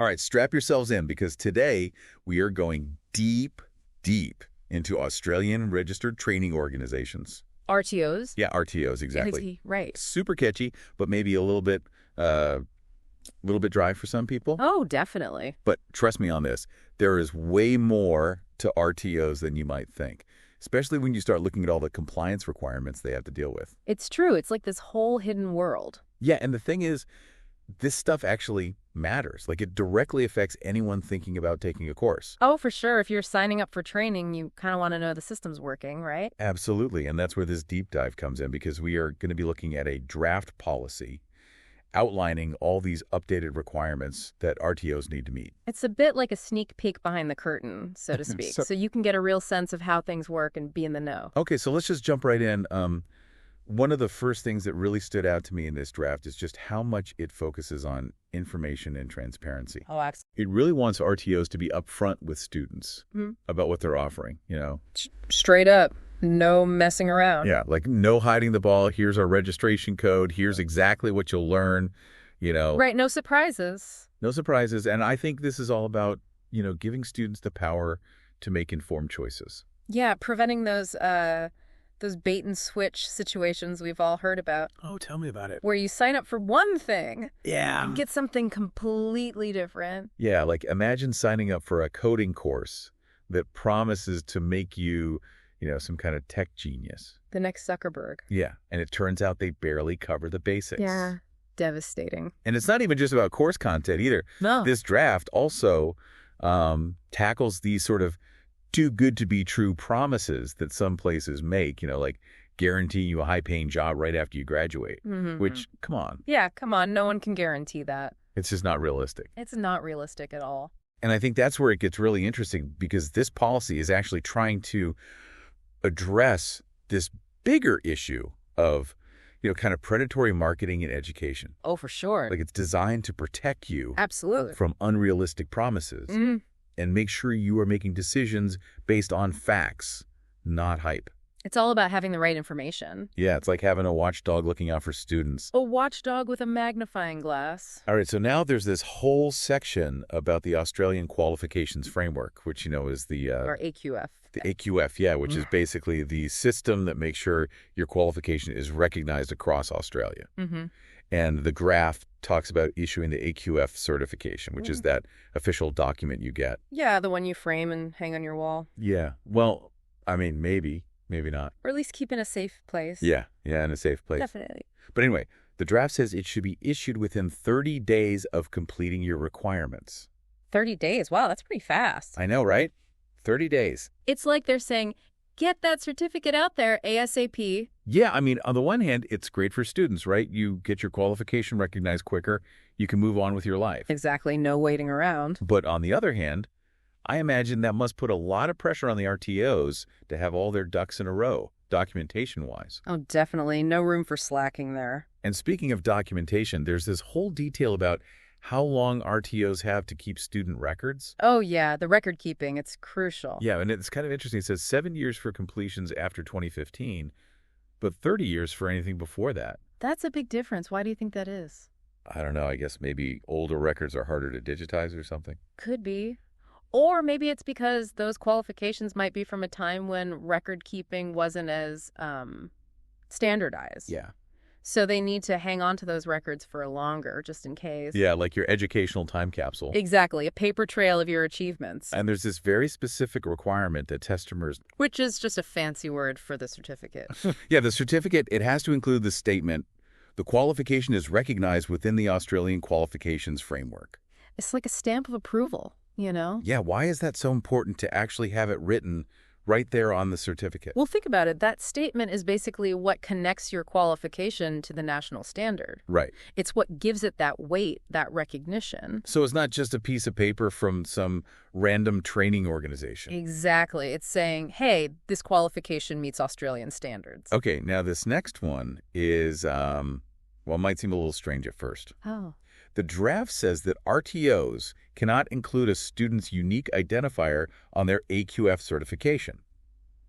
All right, strap yourselves in because today we are going deep, deep into Australian registered training organizations. RTOs? Yeah, RTOs, exactly. Right. Super catchy, but maybe a little bit dry for some people. Oh, definitely. But trust me on this, there is way more to RTOs than you might think, especially when you start looking at all the compliance requirements they have to deal with. It's true. It's like this whole hidden world. Yeah, and the thing is, this stuff actually matters. Like, it directly affects anyone thinking about taking a course. Oh, for sure. If you're signing up for training, you kind of want to know the system's working, right? Absolutely, and that's where this deep dive comes in because we are going to be looking at a draft policy outlining all these updated requirements that RTOs need to meet. It's a bit like a sneak peek behind the curtain, so to speak, so you can get a real sense of how things work and be in the know. Okay, so let's just jump right in. One of the first things that really stood out to me in this draft is just how much it focuses on information and transparency. Oh, It really wants RTOs to be upfront with students about what they're offering, you know? straight up. No messing around. Yeah, like no hiding the ball. Here's our registration code. Here's exactly what you'll learn, you know. Right, no surprises. No surprises. And I think this is all about, giving students the power to make informed choices. Yeah, preventing those bait and switch situations we've all heard about. Oh, tell me about it. Where you sign up for one thing Yeah. and get something completely different. Yeah, like imagine signing up for a coding course that promises to make you, some kind of tech genius. The next Zuckerberg. Yeah, and it turns out they barely cover the basics. Yeah, devastating. And it's not even just about course content either. No. This draft also tackles these sort of too good to be true promises that some places make, like guaranteeing you a high-paying job right after you graduate, which, come on. Yeah, come on. No one can guarantee that. It's just not realistic. It's not realistic at all. And I think that's where it gets really interesting because this policy is actually trying to address this bigger issue of, kind of predatory marketing in education. Oh, for sure. Like it's designed to protect you Absolutely. from unrealistic promises and make sure you are making decisions based on facts, not hype. It's all about having the right information. Yeah, it's like having a watchdog looking out for students. A watchdog with a magnifying glass. All right, so now there's this whole section about the Australian Qualifications Framework, which, is the... Or AQF. The AQF, yeah, which is basically the system that makes sure your qualification is recognized across Australia. And the graph talks about issuing the AQF certification, which is that official document you get. Yeah, the one you frame and hang on your wall. Yeah, well, I mean, maybe not. Or at least keep in a safe place. Yeah, in a safe place. Definitely. But anyway, the draft says it should be issued within 30 days of completing your requirements. 30 days. Wow, that's pretty fast. I know, right? 30 days. It's like they're saying, get that certificate out there ASAP. Yeah, I mean, on the one hand, it's great for students, right? You get your qualification recognized quicker. You can move on with your life. Exactly. No waiting around. But on the other hand, I imagine that must put a lot of pressure on the RTOs to have all their ducks in a row, documentation-wise. Oh, definitely. No room for slacking there. And speaking of documentation, there's this whole detail about how long RTOs have to keep student records. Oh, yeah. The record keeping. It's crucial. Yeah, and it's kind of interesting. It says 7 years for completions after 2015, but 30 years for anything before that. That's a big difference. Why do you think that is? I don't know. I guess maybe older records are harder to digitize or something. Could be. Or maybe it's because those qualifications might be from a time when record keeping wasn't as standardized. Yeah. So they need to hang on to those records for longer, just in case. Yeah, like your educational time capsule. Exactly. A paper trail of your achievements. And there's this very specific requirement that testimers... Which is just a fancy word for the certificate. Yeah, the certificate, it has to include the statement, the qualification is recognized within the Australian Qualifications Framework. It's like a stamp of approval, Yeah, why is that so important to actually have it written right there on the certificate? Well, think about it. That statement is basically what connects your qualification to the national standard. Right. It's what gives it that weight, that recognition. So it's not just a piece of paper from some random training organization. Exactly. It's saying, hey, this qualification meets Australian standards. Okay, now this next one is, it might seem a little strange at first. Oh. The draft says that RTOs cannot include a student's unique identifier on their AQF certification.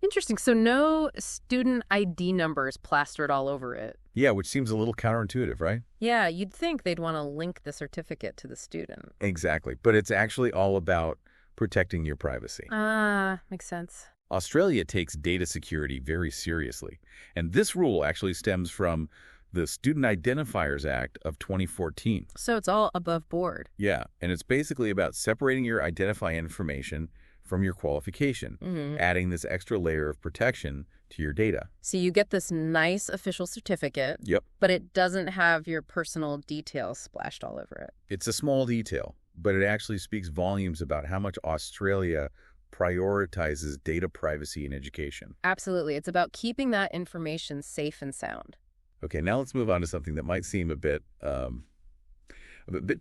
Interesting. So no student ID numbers plastered all over it. Yeah, which seems a little counterintuitive, right? Yeah, you'd think they'd want to link the certificate to the student. Exactly. But it's actually all about protecting your privacy. Ah, makes sense. Australia takes data security very seriously, and this rule actually stems from the Student Identifiers Act of 2014. So it's all above board. Yeah, and it's basically about separating your identifying information from your qualification, adding this extra layer of protection to your data. So you get this nice official certificate, Yep. but it doesn't have your personal details splashed all over it. It's a small detail, but it actually speaks volumes about how much Australia prioritizes data privacy in education. Absolutely. It's about keeping that information safe and sound. Okay, now let's move on to something that might seem a bit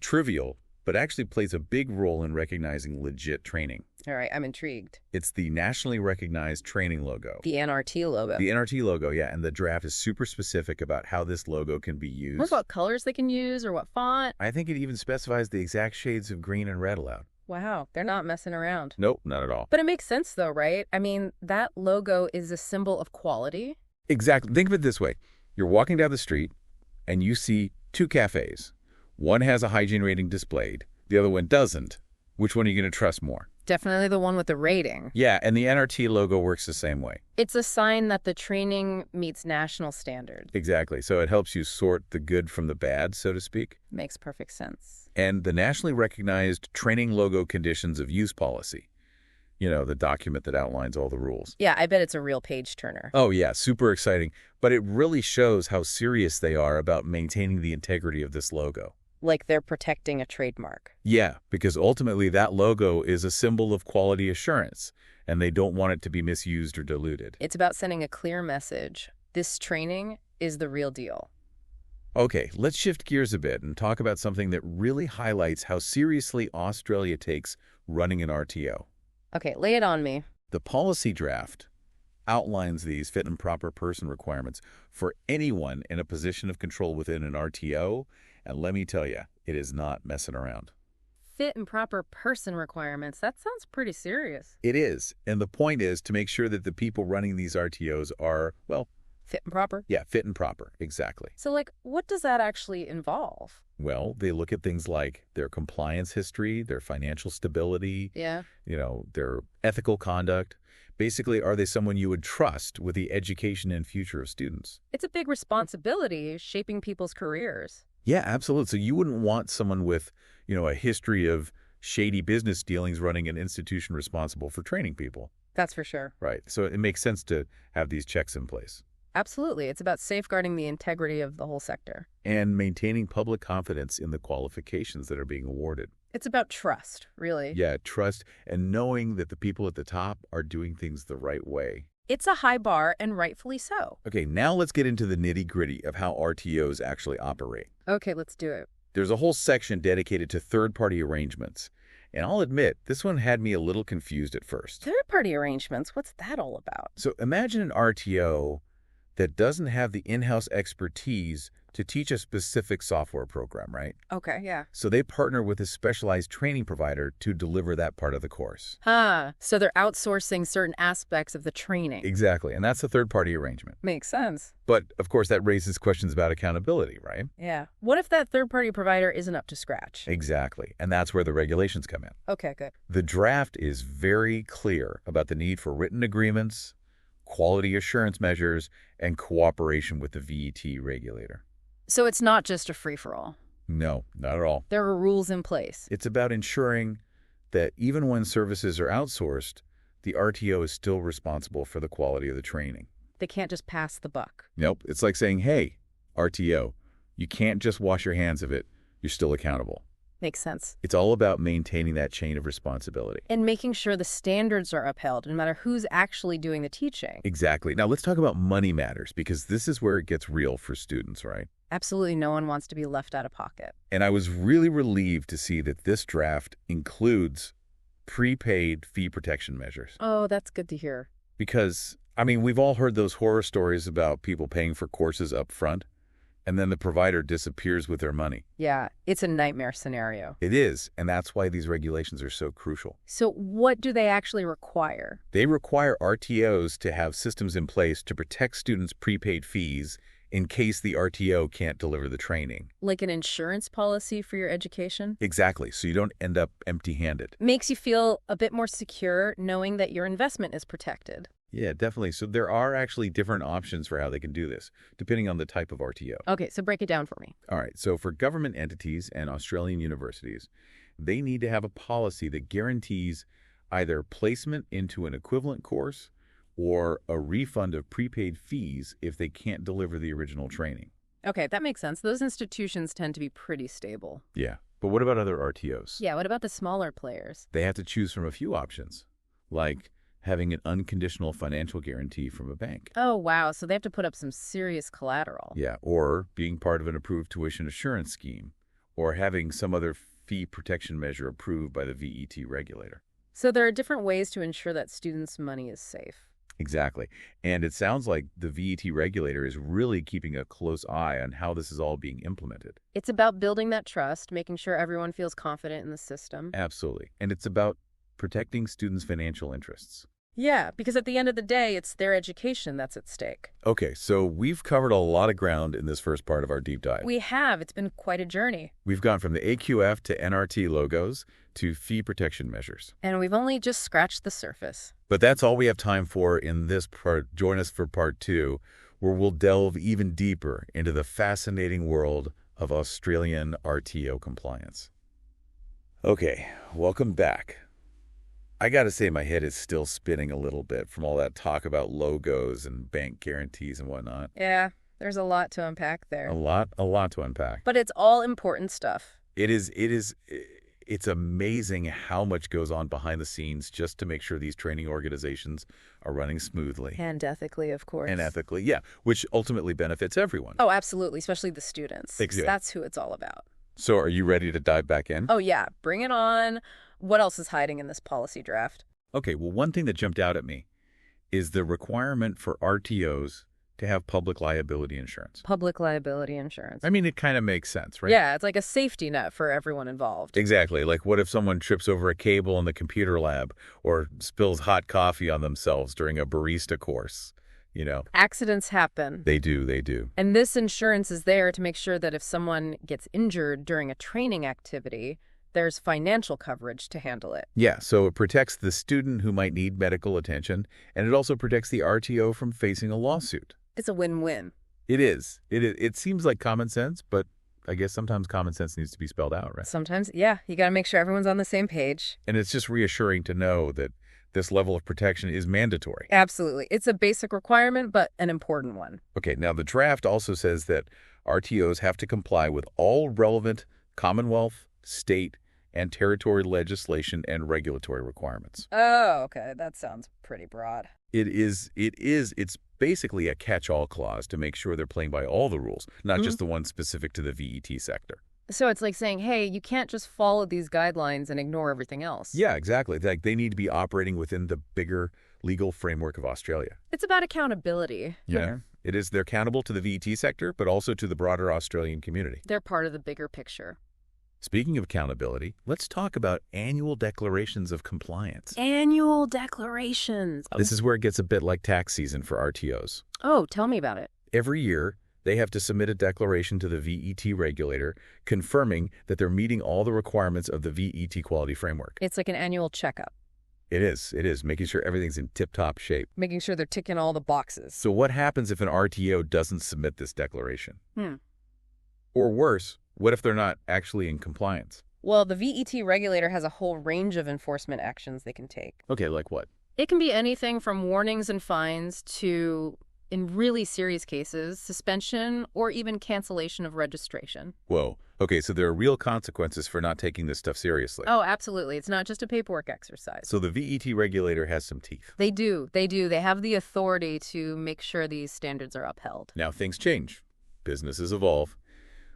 trivial, but actually plays a big role in recognizing legit training. All right, I'm intrigued. It's the nationally recognized training logo. The NRT logo. The NRT logo, yeah, and the draft is super specific about how this logo can be used. What about colors they can use or what font? I think it even specifies the exact shades of green and red allowed. Wow, they're not messing around. Nope, not at all. But it makes sense though, right? I mean, that logo is a symbol of quality. Exactly. Think of it this way. You're walking down the street and you see two cafes. One has a hygiene rating displayed. The other one doesn't. Which one are you going to trust more? Definitely the one with the rating. Yeah, and the NRT logo works the same way. It's a sign that the training meets national standards. Exactly. So it helps you sort the good from the bad, so to speak. Makes perfect sense. And the nationally recognized training logo conditions of use policy. You know, the document that outlines all the rules. Yeah, I bet it's a real page turner. Oh, yeah, super exciting. But it really shows how serious they are about maintaining the integrity of this logo. Like they're protecting a trademark. Yeah, because ultimately that logo is a symbol of quality assurance, and they don't want it to be misused or diluted. It's about sending a clear message. This training is the real deal. Okay, let's shift gears a bit and talk about something that really highlights how seriously Australia takes running an RTO. Okay, lay it on me. The policy draft outlines these fit and proper person requirements for anyone in a position of control within an RTO, and let me tell you, it is not messing around. Fit and proper person requirements. That sounds pretty serious. It is, and the point is to make sure that the people running these RTOs are, well, Fit and proper? yeah, fit and proper, exactly. So, like, what does that actually involve? Well, they look at things like their compliance history, their financial stability, Yeah. their ethical conduct. Basically, are they someone you would trust with the education and future of students? It's a big responsibility shaping people's careers. Yeah, absolutely. So you wouldn't want someone with, a history of shady business dealings running an institution responsible for training people. That's for sure. Right. So it makes sense to have these checks in place. Absolutely. It's about safeguarding the integrity of the whole sector. And maintaining public confidence in the qualifications that are being awarded. It's about trust, really. Yeah, trust and knowing that the people at the top are doing things the right way. It's a high bar, and rightfully so. Okay, now let's get into the nitty-gritty of how RTOs actually operate. Okay, let's do it. There's a whole section dedicated to third-party arrangements. And I'll admit, this one had me a little confused at first. Third-party arrangements, what's that all about? So imagine an RTO that doesn't have the in-house expertise to teach a specific software program, right? Okay, yeah. So they partner with a specialized training provider to deliver that part of the course. So they're outsourcing certain aspects of the training. Exactly, and that's a third-party arrangement. Makes sense. But, of course, that raises questions about accountability, right? Yeah. What if that third-party provider isn't up to scratch? Exactly, and that's where the regulations come in. Okay, good. The draft is very clear about the need for written agreements, quality assurance measures, and cooperation with the VET regulator. So it's not just a free-for-all. No, not at all. There are rules in place. It's about ensuring that even when services are outsourced, the RTO is still responsible for the quality of the training. They can't just pass the buck. Nope. It's like saying, hey, RTO, you can't just wash your hands of it. You're still accountable. Makes sense. It's all about maintaining that chain of responsibility. And making sure the standards are upheld, no matter who's actually doing the teaching. Exactly. Now, let's talk about money matters, because this is where it gets real for students, right? Absolutely no one wants to be left out of pocket. And I was really relieved to see that this draft includes prepaid fee protection measures. Oh, that's good to hear. Because, we've all heard those horror stories about people paying for courses up front, and then the provider disappears with their money. Yeah, it's a nightmare scenario. It is, and that's why these regulations are so crucial. So what do they actually require? They require RTOs to have systems in place to protect students' prepaid fees in case the RTO can't deliver the training. Like an insurance policy for your education? Exactly, so you don't end up empty-handed. Makes you feel a bit more secure knowing that your investment is protected. Yeah, definitely. So there are actually different options for how they can do this, depending on the type of RTO. Okay, so break it down for me. All right, so for government entities and Australian universities, they need to have a policy that guarantees either placement into an equivalent course or a refund of prepaid fees if they can't deliver the original training. Okay, that makes sense. Those institutions tend to be pretty stable. Yeah, but what about other RTOs? Yeah, what about the smaller players? They have to choose from a few options, like having an unconditional financial guarantee from a bank. Oh, wow. So they have to put up some serious collateral. Yeah, or being part of an approved tuition assurance scheme, or having some other fee protection measure approved by the VET regulator. So there are different ways to ensure that students' money is safe. Exactly. And it sounds like the VET regulator is really keeping a close eye on how this is all being implemented. It's about building that trust, making sure everyone feels confident in the system. Absolutely. And it's about protecting students' financial interests. Yeah, because at the end of the day, it's their education that's at stake. Okay, so we've covered a lot of ground in this first part of our deep dive. We have. It's been quite a journey. We've gone from the AQF to NRT logos to fee protection measures. And we've only just scratched the surface. But that's all we have time for in this part. Join us for part 2, where we'll delve even deeper into the fascinating world of Australian RTO compliance. Okay, welcome back. I gotta say my head is still spinning a little bit from all that talk about logos and bank guarantees and whatnot. Yeah, there's a lot to unpack there. A lot to unpack. But it's all important stuff. It's amazing how much goes on behind the scenes just to make sure these training organizations are running smoothly. And ethically, of course. And ethically, yeah, which ultimately benefits everyone. Oh, absolutely, especially the students. Exactly. That's who it's all about. So are you ready to dive back in? Oh, yeah, bring it on. What else is hiding in this policy draft? Okay, well, one thing that jumped out at me is the requirement for RTOs to have public liability insurance. Public liability insurance. I mean, it kind of makes sense, right? Yeah, it's like a safety net for everyone involved. Exactly. Like, what if someone trips over a cable in the computer lab or spills hot coffee on themselves during a barista course? You know, accidents happen. They do. And this insurance is there to make sure that if someone gets injured during a training activity, there's financial coverage to handle it. Yeah, so it protects the student who might need medical attention, and it also protects the RTO from facing a lawsuit. It's a win-win. It is. It seems like common sense, but I guess sometimes common sense needs to be spelled out, right? Sometimes, yeah, you got to make sure everyone's on the same page. And it's just reassuring to know that this level of protection is mandatory. Absolutely. It's a basic requirement, but an important one. Okay, now the draft also says that RTOs have to comply with all relevant Commonwealth, state, and territory legislation and regulatory requirements. Oh, okay. That sounds pretty broad. It's basically a catch-all clause to make sure they're playing by all the rules, not just the ones specific to the VET sector. So it's like saying, hey, you can't just follow these guidelines and ignore everything else. Yeah, exactly. Like they need to be operating within the bigger legal framework of Australia. It's about accountability. Yeah. It is. They're accountable to the VET sector, but also to the broader Australian community. They're part of the bigger picture. Speaking of accountability, let's talk about annual declarations of compliance. Annual declarations. This is where it gets a bit like tax season for RTOs. Oh, tell me about it. Every year, they have to submit a declaration to the VET regulator confirming that they're meeting all the requirements of the VET quality framework. It's like an annual checkup. It is, making sure everything's in tip-top shape. Making sure they're ticking all the boxes. So what happens if an RTO doesn't submit this declaration? Or worse, what if they're not actually in compliance? Well, the VET regulator has a whole range of enforcement actions they can take. Okay, like what? It can be anything from warnings and fines to, in really serious cases, suspension or even cancellation of registration. Whoa. Okay, so there are real consequences for not taking this stuff seriously. Oh, absolutely. It's not just a paperwork exercise. So the VET regulator has some teeth. They do. They have the authority to make sure these standards are upheld. Now things change. Businesses evolve.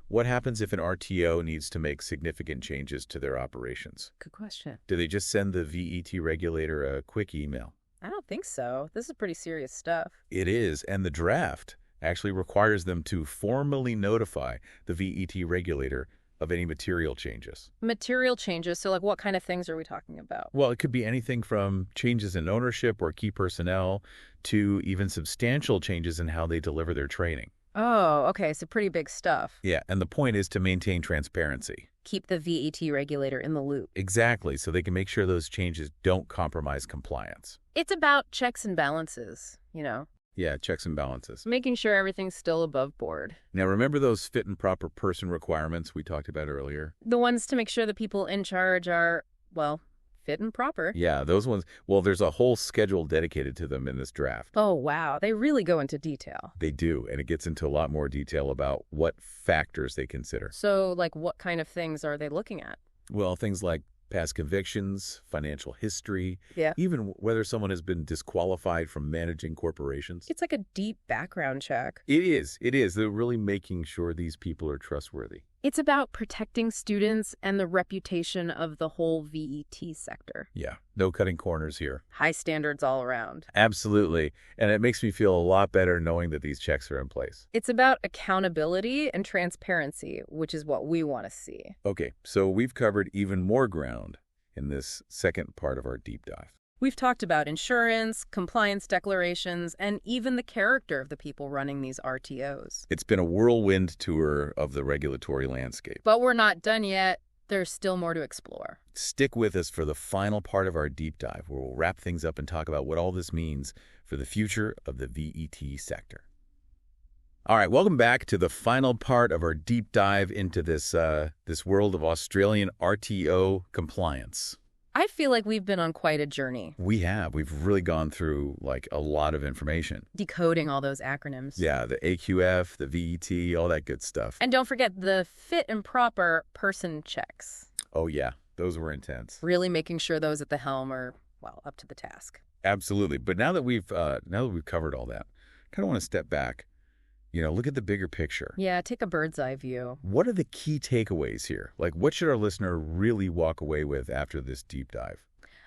What happens if an RTO needs to make significant changes to their operations? Good question. Do they just send the VET regulator a quick email? I don't think so. This is pretty serious stuff. It is, and the draft actually requires them to formally notify the VET regulator of any material changes. Material changes? So, like, what kind of things are we talking about? Well, it could be anything from changes in ownership or key personnel to even substantial changes in how they deliver their training. Oh, okay, so pretty big stuff. Yeah, and the point is to maintain transparency. Keep the VET regulator in the loop. Exactly, so they can make sure those changes don't compromise compliance. It's about checks and balances, you know, Yeah, checks and balances. making sure everything's still above board. Now, remember those fit and proper person requirements we talked about earlier? The ones to make sure the people in charge are, well, fit and proper. Yeah, those ones. Well, there's a whole schedule dedicated to them in this draft. Oh, wow. They really go into detail. They do, and it gets into a lot more detail about what factors they consider. So, like, what kind of things are they looking at? Well, things like past convictions, financial history, Yeah. even whether someone has been disqualified from managing corporations. It's like a deep background check. It is. It is. They're really making sure these people are trustworthy. It's about protecting students and the reputation of the whole VET sector. Yeah, no cutting corners here. High standards all around. Absolutely. And it makes me feel a lot better knowing that these checks are in place. It's about accountability and transparency, which is what we want to see. Okay, so we've covered even more ground in this second part of our deep dive. We've talked about insurance, compliance declarations, and even the character of the people running these RTOs. It's been a whirlwind tour of the regulatory landscape. But we're not done yet. There's still more to explore. Stick with us for the final part of our deep dive, where we'll wrap things up and talk about what all this means for the future of the VET sector. All right, welcome back to the final part of our deep dive into this world of Australian RTO compliance. I feel like we've been on quite a journey, We have. We've really gone through, a lot of information. decoding all those acronyms. Yeah, the AQF, the VET, all that good stuff. And don't forget the fit and proper person checks. Oh, yeah, those were intense. Really making sure those at the helm are, well, up to the task. Absolutely. But now that we've covered all that, I kind of want to step back, look at the bigger picture. Yeah, take a bird's eye view. What are the key takeaways here? What should our listener really walk away with after this deep dive?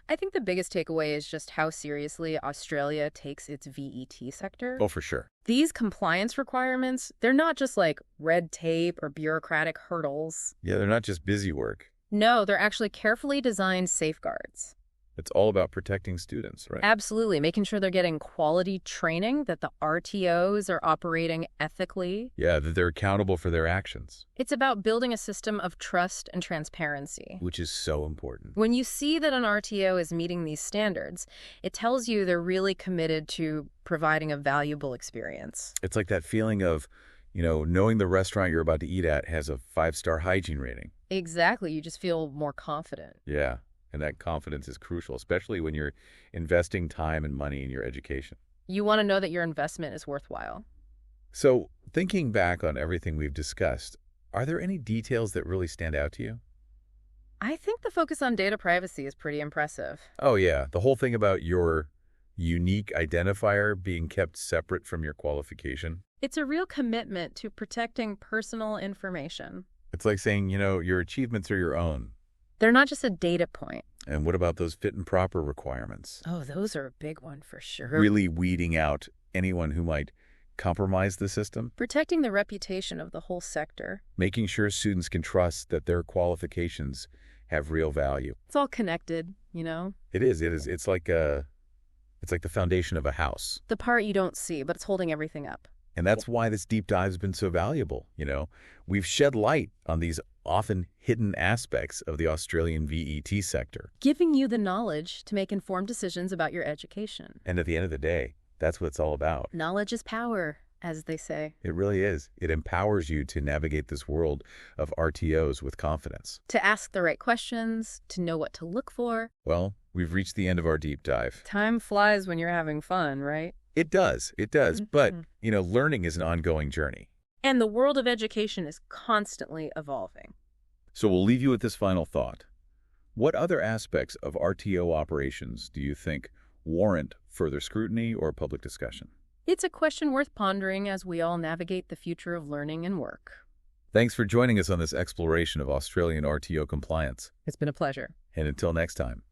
I think the biggest takeaway is just how seriously Australia takes its VET sector. Oh, for sure. These compliance requirements, they're not just like red tape or bureaucratic hurdles. Yeah, they're not just busy work. No, they're actually carefully designed safeguards. It's all about protecting students, right? Absolutely, making sure they're getting quality training, that the RTOs are operating ethically. Yeah, that they're accountable for their actions, It's about building a system of trust and transparency. which is so important. When you see that an RTO is meeting these standards, it tells you they're really committed to providing a valuable experience. It's like that feeling of, knowing the restaurant you're about to eat at has a 5-star hygiene rating. Exactly, you just feel more confident. Yeah, and that confidence is crucial, especially when you're investing time and money in your education. You want to know that your investment is worthwhile. So, thinking back on everything we've discussed, are there any details that really stand out to you? I think the focus on data privacy is pretty impressive. Oh, yeah, the whole thing about your unique identifier being kept separate from your qualification. It's a real commitment to protecting personal information. It's like saying, your achievements are your own. They're not just a data point. And what about those fit and proper requirements? Oh, those are a big one for sure. Really weeding out anyone who might compromise the system, Protecting the reputation of the whole sector. making sure students can trust that their qualifications have real value. It's all connected, you know? It is. It's like the foundation of a house. The part you don't see, but it's holding everything up. And that's why this deep dive has been so valuable. We've shed light on these often hidden aspects of the Australian VET sector. Giving you the knowledge to make informed decisions about your education. And at the end of the day, that's what it's all about. Knowledge is power, as they say. It really is. It empowers you to navigate this world of RTOs with confidence. To ask the right questions, to know what to look for. Well, we've reached the end of our deep dive. Time flies when you're having fun, right? It does. But, learning is an ongoing journey. And the world of education is constantly evolving. So we'll leave you with this final thought. What other aspects of RTO operations do you think warrant further scrutiny or public discussion? It's a question worth pondering as we all navigate the future of learning and work. Thanks for joining us on this exploration of Australian RTO compliance. It's been a pleasure. And until next time,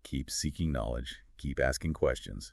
keep seeking knowledge, keep asking questions,